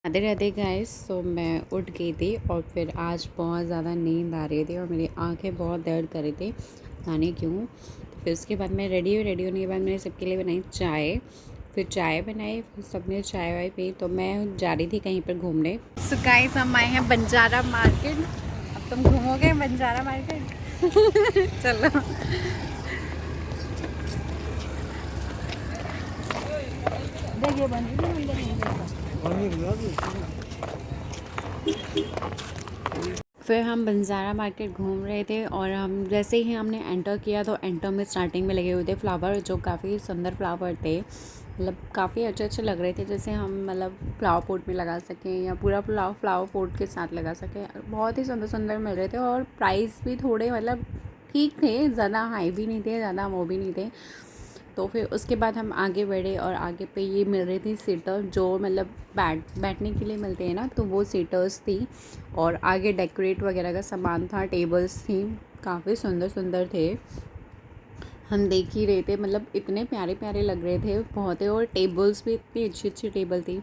Radhe Radhe guys. तो मैं उठ गई थी और फिर आज बहुत ज़्यादा नींद आ रही थी और मेरी आंखें बहुत दर्द कर रही थी, जाने क्यों। तो फिर उसके बाद मैं रेडी होने के बाद मैंने सबके लिए बनाई चाय। फिर चाय बनाई, फिर सबने चाय वाय पी, तो मैं जा रही थी कहीं पर घूमने। सो गाइस, हम आए हैं बंजारा मार्केट। अब तुम घूमोगे बंजारा मार्केट? चलो। देखिए फिर हम बंजारा मार्केट घूम रहे थे और हम जैसे ही हमने एंटर किया तो एंटर में स्टार्टिंग में लगे हुए थे फ्लावर, जो काफ़ी सुंदर फ्लावर थे। मतलब काफ़ी अच्छे लग रहे थे, जैसे हम मतलब फ्लावर पॉट में लगा सकें या पूरा फ्लावर पॉट के साथ लगा सकें। बहुत ही सुंदर मिल रहे थे और प्राइस भी थोड़े मतलब ठीक थे, ज़्यादा हाई भी नहीं थे, ज़्यादा वो भी नहीं थे। तो फिर उसके बाद हम आगे बढ़े और आगे पे ये मिल रही थी सीटर, जो मतलब बैठने के लिए मिलते हैं ना, तो वो सीटर्स थी। और आगे डेकोरेट वगैरह का सामान था, टेबल्स थी, काफ़ी सुंदर थे। हम देख ही रहे थे, मतलब इतने प्यारे लग रहे थे बहुत ही, और टेबल्स भी इतनी अच्छी टेबल थी।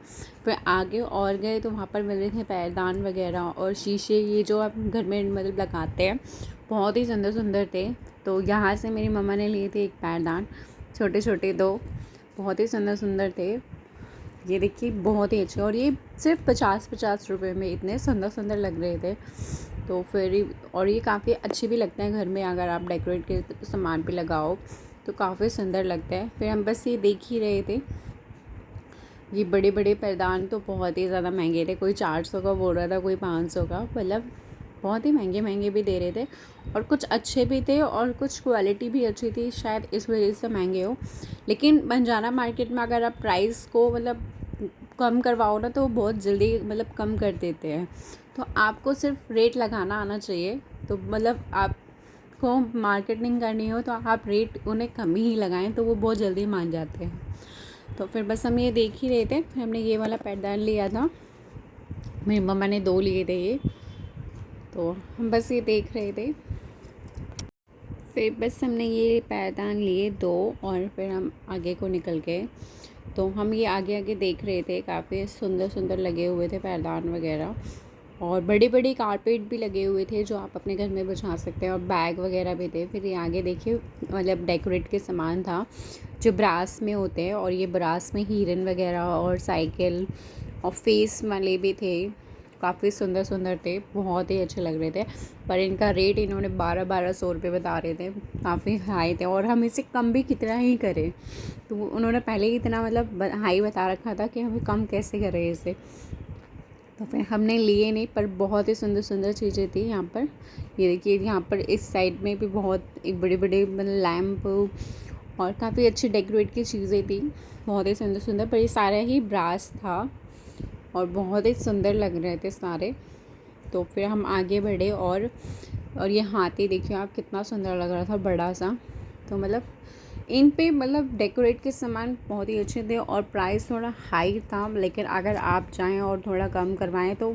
फिर आगे और गए तो वहाँ पर मिल रहे थे पैरदान वगैरह और शीशे, ये जो आप घर में मतलब लगाते हैं, बहुत ही सुंदर थे। तो यहाँ से मेरी मम्मा ने लिए थे एक पैरदान, छोटे दो, बहुत ही सुंदर थे। ये देखिए बहुत ही अच्छे, और ये सिर्फ 50 रुपये में इतने सुंदर लग रहे थे। तो फिर और ये काफ़ी अच्छे भी लगते हैं घर में, अगर आप डेकोरेट के सामान पे लगाओ तो काफ़ी सुंदर लगता है। फिर हम बस ये देख ही रहे थे। ये बड़े पैरदान तो बहुत ही ज़्यादा महंगे थे, कोई 400 का बोल रहा था, कोई 500 का, मतलब बहुत ही महंगे भी दे रहे थे। और कुछ अच्छे भी थे और कुछ क्वालिटी भी अच्छी थी, शायद इस वजह से महंगे हो। लेकिन बंजारा मार्केट में अगर आप प्राइस को मतलब कम करवाओ ना, तो बहुत जल्दी मतलब कम कर देते हैं। तो आपको सिर्फ रेट लगाना आना चाहिए। तो मतलब आपको मार्केटिंग करनी हो तो आप रेट उन्हें कम ही लगाएं, तो वो बहुत जल्दी मान जाते हैं। तो फिर बस हम ये देख ही रहे थे, फिर हमने ये वाला पैरदान लिया था, मेरी मम्मा ने 2 लिए थे ये। तो हम बस ये देख रहे थे, फिर बस हमने ये पैरदान लिए 2 और फिर हम आगे को निकल गए। तो हम ये आगे देख रहे थे, काफ़ी सुंदर लगे हुए थे पैरदान वगैरह, और बड़ी कारपेट भी लगे हुए थे जो आप अपने घर में बिछा सकते हैं, और बैग वगैरह भी थे। फिर ये आगे देखिए, मतलब डेकोरेट के सामान था जो ब्रास में होते हैं, और ये ब्रास में हिरन वगैरह और साइकिल और फेस वाले भी थे, काफ़ी सुंदर थे, बहुत ही अच्छे लग रहे थे। पर इनका रेट इन्होंने 1200 रुपये बता रहे थे, काफ़ी हाई थे, और हम इसे कम भी कितना ही करें। तो उन्होंने पहले ही इतना मतलब हाई बता रखा था कि हमें कम कैसे करें इसे। तो फिर हमने लिए नहीं, पर बहुत ही सुंदर चीज़ें थी यहाँ पर। ये देखिए, यहाँ पर इस साइड में भी बहुत एक बड़े मतलब लैंप और काफ़ी अच्छी डेकोरेट की चीज़ें थी, बहुत ही सुंदर। पर ये सारा ही ब्रास था और बहुत ही सुंदर लग रहे थे सारे। तो फिर हम आगे बढ़े और ये हाथी देखिए आप, कितना सुंदर लग रहा था, बड़ा सा। तो मतलब इन पे मतलब डेकोरेट के सामान बहुत ही अच्छे थे और प्राइस थोड़ा हाई था, लेकिन अगर आप चाहें और थोड़ा कम करवाएं तो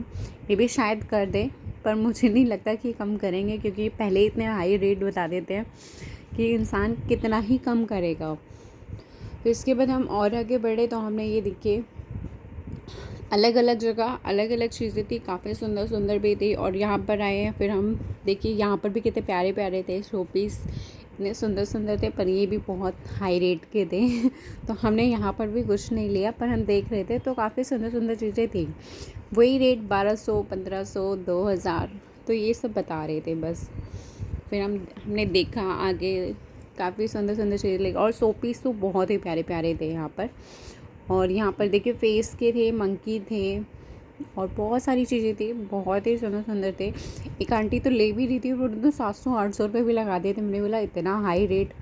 ये भी शायद कर दें, पर मुझे नहीं लगता कि कम करेंगे, क्योंकि पहले इतने हाई रेट बता देते हैं कि इंसान कितना ही कम करेगा। फिर इसके बाद हम और आगे बढ़े तो हमने ये देखिए, अलग जगह अलग चीज़ें थी, काफ़ी सुंदर भी थी। और यहाँ पर आए हैं, फिर हम देखिए यहाँ पर भी कितने प्यारे थे शो पीस, इतने सुंदर थे, पर ये भी बहुत हाई रेट के थे। तो हमने यहाँ पर भी कुछ नहीं लिया, पर हम देख रहे थे तो काफ़ी सुंदर चीज़ें थी, वही रेट 1200 1500 2000, तो ये सब बता रहे थे बस। फिर हमने देखा आगे, काफ़ी सुंदर चीज़ें लगी, और शो पीस तो बहुत ही प्यारे थे यहाँ पर। और यहाँ पर देखिए फेस के थे, मंकी थे, और बहुत सारी चीज़ें थी, बहुत ही सुंदर थे। एक आंटी तो ले भी रही थी, वो तो 700-800 रुपये भी लगा दिए थे। मैंने बोला इतना हाई रेट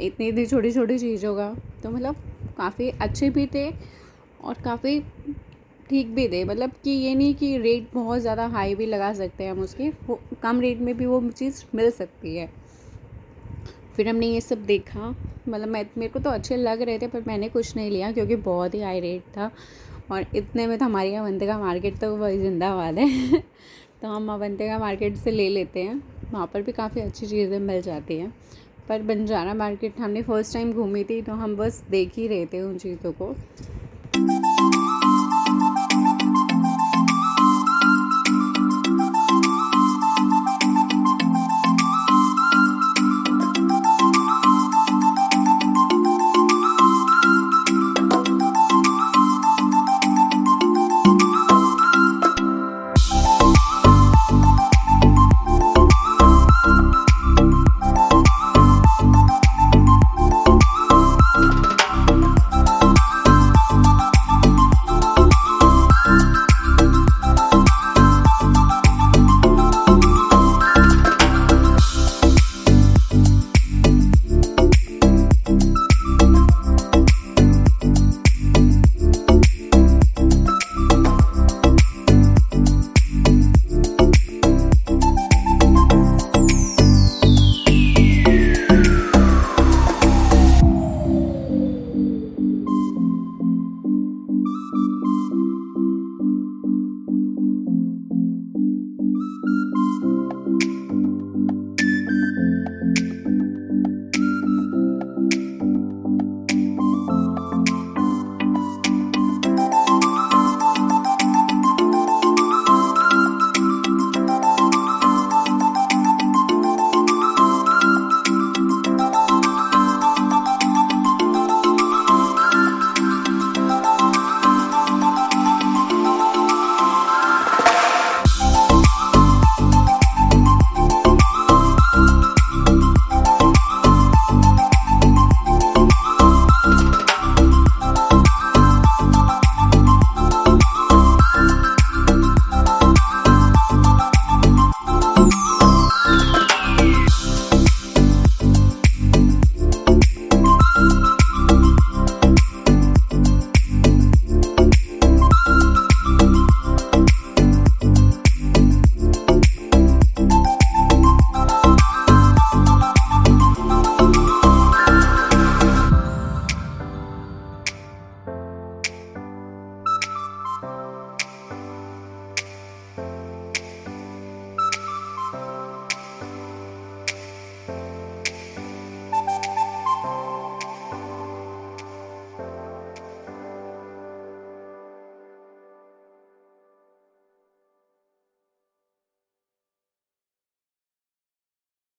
इतनी छोटी चीज़ों का। तो मतलब काफ़ी अच्छे भी थे और काफ़ी ठीक भी थे, मतलब कि ये नहीं कि रेट बहुत ज़्यादा हाई भी लगा सकते हैं हम उसके, वो कम रेट में भी वो चीज़ मिल सकती है। फिर हमने ये सब देखा, मतलब मेरे को तो अच्छे लग रहे थे, पर मैंने कुछ नहीं लिया क्योंकि बहुत ही हाई रेट था, और इतने में तो हमारी अवंतिका मार्केट तो वही जिंदाबाद है। तो हम अवंतिका मार्केट से ले लेते हैं, वहाँ पर भी काफ़ी अच्छी चीज़ें मिल जाती हैं। पर बंजारा मार्केट हमने फ़र्स्ट टाइम घूमी थी, तो हम बस देख ही रहे थे उन चीज़ों को।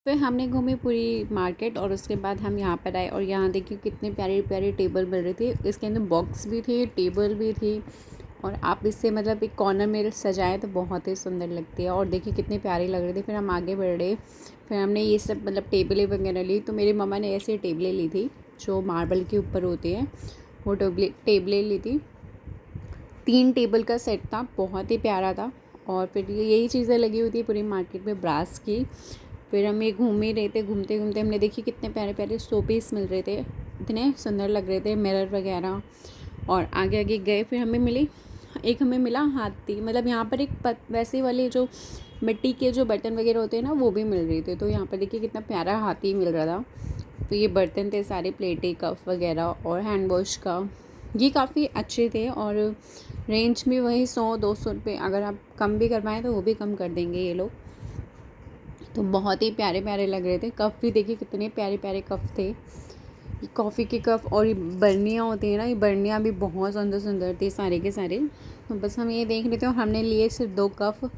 फिर हमने घूमी पूरी मार्केट और उसके बाद हम यहाँ पर आए और यहाँ देखिए कितने प्यारे प्यारे टेबल मिल रहे थे। इसके अंदर बॉक्स भी थे, टेबल भी थी और आप इससे मतलब एक कॉर्नर में सजाएं तो बहुत ही सुंदर लगती है। और देखिए कितने प्यारे लग रहे थे। फिर हम आगे बढ़ रहे, फिर हमने ये सब मतलब टेबलें वगैरह ली। तो मेरी मम्मा ने ऐसे टेबलें ली थी जो मार्बल के ऊपर होती हैं, वो टेबलें ली थी। 3 टेबल का सेट था, बहुत ही प्यारा था। और फिर यही चीज़ें लगी हुई थी पूरी मार्केट में ब्रास की। फिर हम ये घूम ही रहे थे, घूमते घूमते हमने देखी कितने प्यारे प्यारे शो पीस मिल रहे थे, इतने सुंदर लग रहे थे, मिरर वगैरह। और आगे आगे गए, फिर हमें मिला हाथी। मतलब यहाँ पर एक वैसे वाले जो मिट्टी के जो बर्तन वगैरह होते हैं ना, वो भी मिल रहे थे। तो यहाँ पर देखिए कितना प्यारा हाथी मिल रहा था। तो ये बर्तन थे सारे, प्लेटें, कप वगैरह और हैंड वॉश का। ये काफ़ी अच्छे थे और रेंज भी वही 100-200 रुपये। अगर आप कम भी करवाएं तो वो भी कम कर देंगे ये लोग। तो बहुत ही प्यारे प्यारे लग रहे थे। कप भी देखिए कितने प्यारे प्यारे कप थे, ये कॉफ़ी के कप। और ये बर्नियाँ होती हैं ना, ये बर्नियाँ भी बहुत सुंदर सुंदर थी सारे के सारे। तो बस हम ये देख रहे थे और हमने लिए सिर्फ 2 कप।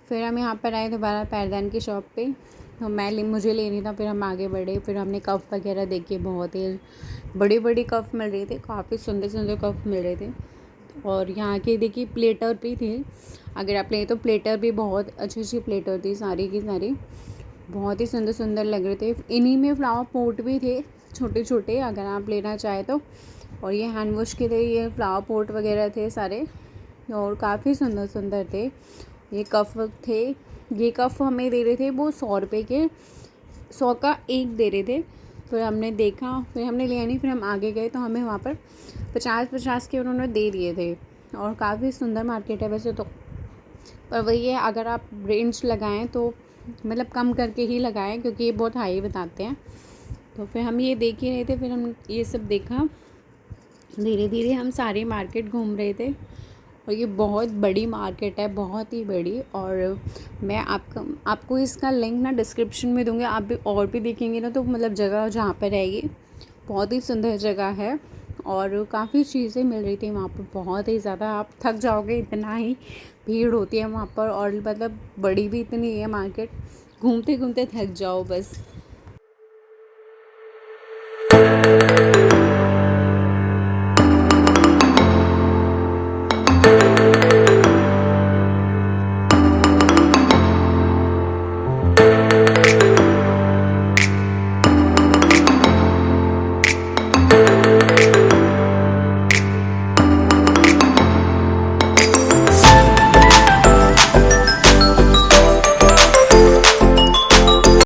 फिर हम यहाँ पर आए दोबारा पैरदान की शॉप पे। तो मुझे लेनी था। फिर हम आगे बढ़े, फिर हमने कप वगैरह देखे, बहुत ही बड़े बड़े कप मिल रहे थे, काफ़ी सुंदर सुंदर कप मिल रहे थे। और यहाँ की देखिए प्लेटर भी थी, अगर आप लें तो प्लेटर भी बहुत अच्छी अच्छी प्लेटर थी, सारी की सारी बहुत ही सुंदर सुंदर लग रहे थे। इन्हीं में फ्लावर पॉट भी थे छोटे छोटे, अगर आप लेना चाहे तो। और ये हैंड वॉश के थे, ये फ्लावर पॉट वगैरह थे सारे और काफ़ी सुंदर सुंदर थे। ये कप थे, ये कप हमें दे रहे थे वो 100 रुपये के, 100 का एक दे रहे थे। फिर हमने देखा, फिर हमने लिया नहीं, फिर हम आगे गए तो हमें वहाँ पर 50-50 के उन्होंने दे दिए थे। और काफ़ी सुंदर मार्केट है वैसे तो, पर वही है अगर आप रेंज लगाएं तो मतलब कम करके ही लगाएं, क्योंकि ये बहुत हाई बताते हैं। तो फिर हम ये देख ही रहे थे, फिर हम ये सब देखा, धीरे धीरे हम सारी मार्केट घूम रहे थे। और ये बहुत बड़ी मार्केट है, बहुत ही बड़ी। और मैं आपको इसका लिंक ना डिस्क्रिप्शन में दूँगी, आप भी और भी देखेंगे ना तो मतलब जगह जहाँ पर रहेगी, बहुत ही सुंदर जगह है। और काफ़ी चीज़ें मिल रही थी वहाँ पर, बहुत ही ज़्यादा, आप थक जाओगे, इतना ही भीड़ होती है वहाँ पर। और मतलब बड़ी भी इतनी है मार्केट, घूमते घूमते थक जाओ बस।